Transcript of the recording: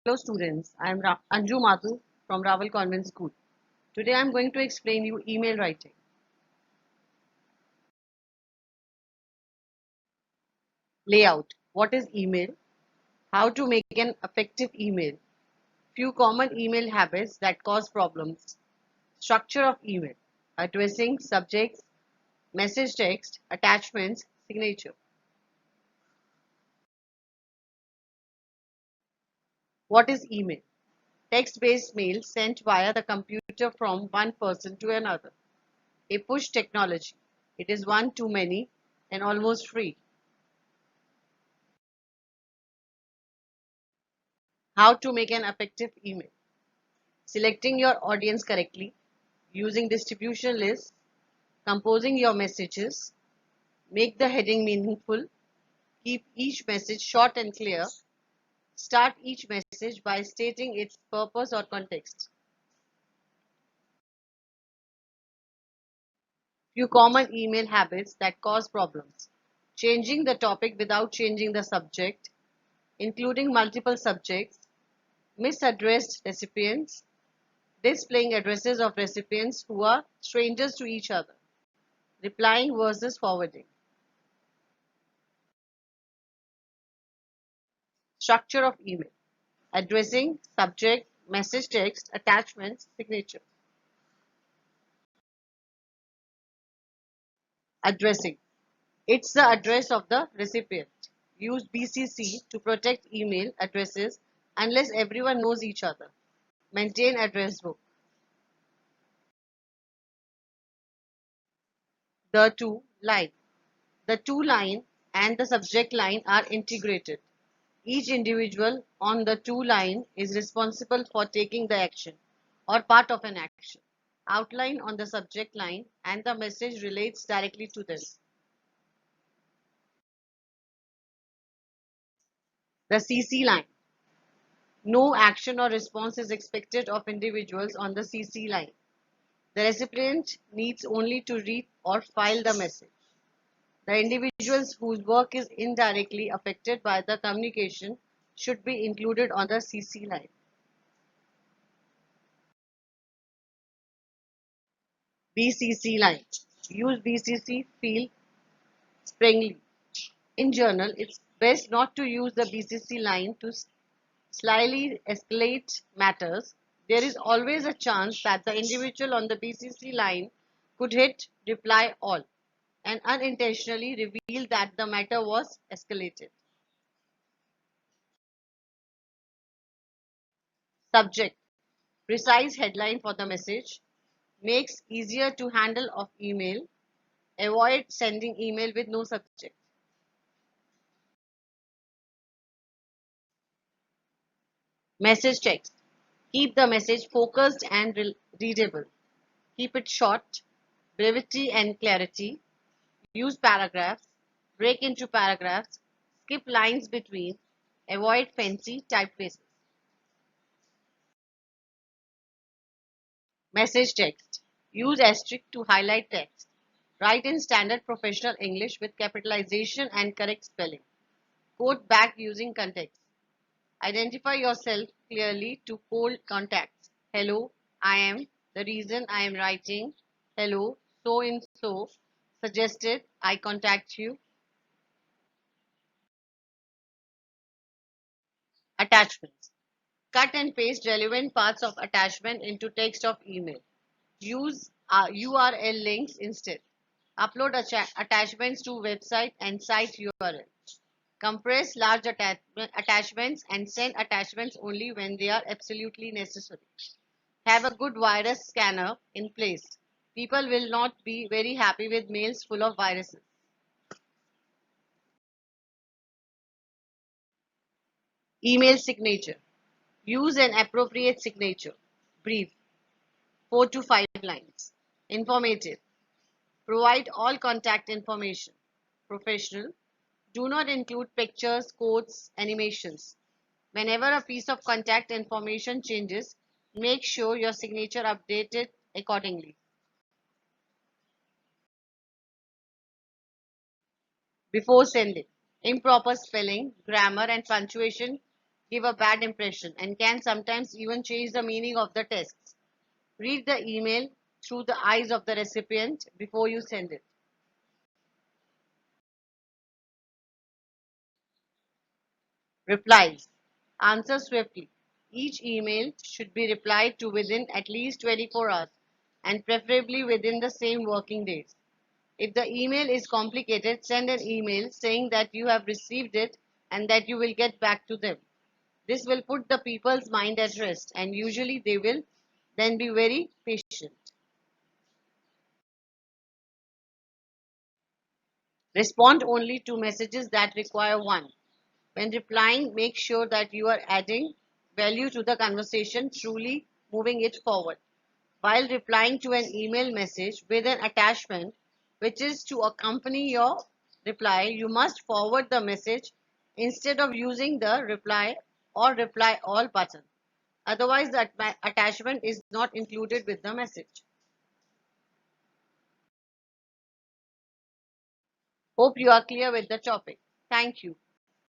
Hello students, I am Anju Mathur from Raval Convent School. Today I am going to explain you email writing. Layout. What is email? How to make an effective email. Few common email habits that cause problems. Structure of email. Addressing, subjects, message text, attachments, signature. What is email? Text-based mail sent via the computer from one person to another. A push technology. It is one too many and almost free. How to make an effective email. Selecting your audience correctly, using distribution lists, composing your messages, make the heading meaningful, keep each message short and clear, start each message by stating its purpose or context. Few common email habits that cause problems. Changing the topic without changing the subject, including multiple subjects, misaddressed recipients, displaying addresses of recipients who are strangers to each other, replying versus forwarding. Structure of email. Addressing, subject, message text, attachments, signature. Addressing. It's the address of the recipient. Use BCC to protect email addresses unless everyone knows each other. Maintain address book. The to line. The to line and the subject line are integrated. Each individual on the to line is responsible for taking the action or part of an action. Outline on the subject line and the message relates directly to them. The CC line. No action or response is expected of individuals on the CC line. The recipient needs only to read or file the message. The individuals whose work is indirectly affected by the communication should be included on the CC line. BCC line. Use BCC field sparingly. In general, it's best not to use the BCC line to slyly escalate matters. There is always a chance that the individual on the BCC line could hit reply all and unintentionally reveal that the matter was escalated. Subject. Precise headline for the message. Makes easier to handle of email. Avoid sending email with no subject. Message text. Keep the message focused and readable. Keep it short, brevity and clarity. Use paragraphs, break into paragraphs, skip lines between, avoid fancy typefaces. Message text. Use asterisk to highlight text. Write in standard professional English with capitalization and correct spelling. Quote back using context. Identify yourself clearly to cold contacts. Hello, I am. The reason I am writing. Hello, so and so. Suggested I contact you. Attachments. Cut and paste relevant parts of attachment into text of email. Use URL links instead. Upload attachments to website and site URL. Compress large attachments and send attachments only when they are absolutely necessary. Have a good virus scanner in place. People will not be very happy with mails full of viruses. Email signature. Use an appropriate signature. Brief, 4 to 5 lines. Informative. Provide all contact information. Professional. Do not include pictures, quotes, animations. Whenever a piece of contact information changes, make sure your signature updated accordingly. Before sending, improper spelling, grammar, and punctuation give a bad impression, and can sometimes even change the meaning of the text. Read the email through the eyes of the recipient before you send it. Replies. Answer swiftly. Each email should be replied to within at least 24 hours and preferably within the same working days. If the email is complicated, send an email saying that you have received it and that you will get back to them. This will put the people's mind at rest and usually they will then be very patient. Respond only to messages that require one. When replying, make sure that you are adding value to the conversation, truly moving it forward. While replying to an email message with an attachment which is to accompany your reply, you must forward the message instead of using the reply or reply all button. Otherwise, the attachment is not included with the message. Hope you are clear with the topic. Thank you.